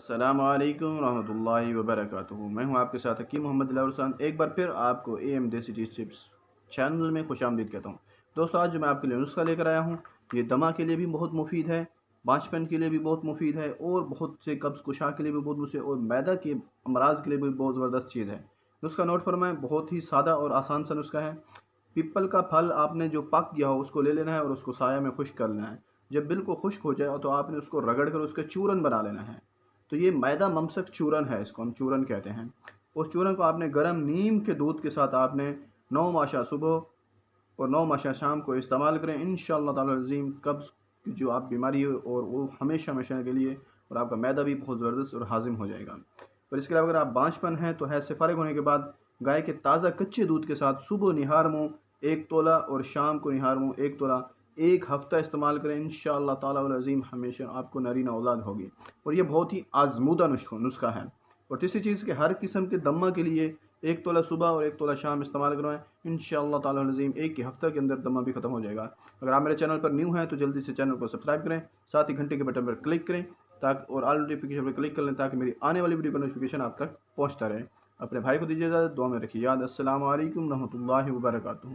अस्सलाम वालेकुम रहमतुल्लाहि व बरकातुहू। मैं हूं आपके साथ हकीम मोहम्मद दिलावर। एक बार फिर आपको एम देसी टिप्स चैनल में खुशामदीद कहता हूं। दोस्तों, आज जो मैं आपके लिए नुस्खा लेकर आया हूं, ये दमा के लिए भी बहुत मुफीद है, बांझपन के लिए भी बहुत मुफीद है, और बहुत से कब्ज़ कुशा के लिए भी बहुत मुफीद है, और मैदा के अमराज के लिए भी बहुत ज़बरदस्त चीज़ है। नुस्खा नोट फरमाएं, बहुत ही सादा और आसान सा नुस्खा है। पीपल का फल आपने जो पक गया हो उसको ले लेना है और उसको साया में खुश्क कर लेना है। जब बिल्कुल खुश्क हो जाए तो आपने उसको रगड़ कर उसका चूरन बना लेना है। तो ये मैदा ममसक चूरन है, इसको हम चूरन कहते हैं। उस चूरन को आपने गर्म नीम के दूध के साथ आपने 9 माशा सुबह और 9 माशा शाम को इस्तेमाल करें। इंशाअल्लाह ताला अज़ीम कब्ज़ की जो आप बीमारी है और वो हमेशा हमेशा के लिए, और आपका मैदा भी बहुत ज़बरदस्त और हाजिम हो जाएगा। और इसके अलावा अगर आप बांझपन हैं तो हैज से फ़ारिग होने के बाद गाय के ताज़ा कच्चे दूध के साथ सुबह निहार मुँह 1 तोला और शाम को निहार मुँह 1 तोला 1 हफ़्ता इस्तेमाल करें। इंशाअल्लाह ताला वल अज़ीम हमेशा आपको नारीना औलाद होगी। और ये बहुत ही आज़मूदा नुस्खा है। और तीसरी चीज़ कि हर किस्म के दमा के लिए 1 तोला सुबह और 1 तोला शाम इस्तेमाल करवाएं। इंशाअल्लाह ताला वल अज़ीम एक ही हफ़्ते के अंदर दमा भी ख़त्म हो जाएगा। अगर आप मेरे चैनल पर न्यू हैं तो जल्दी से चैनल को सब्सक्राइब करें, साथ ही घंटे के बटन पर क्लिक करें ताकि और ऑल नोटिफिकेशन पर क्लिक कर लें ताकि मेरी आने वाली वीडियो का नोटिफिकेशन आप तक पहुँचता रहे। अपने भाई को दीजिए इजाज़त, दुआ में रखिए याद। अस्सलाम वालेकुम रहमतुल्लाहि व बरकातुहू।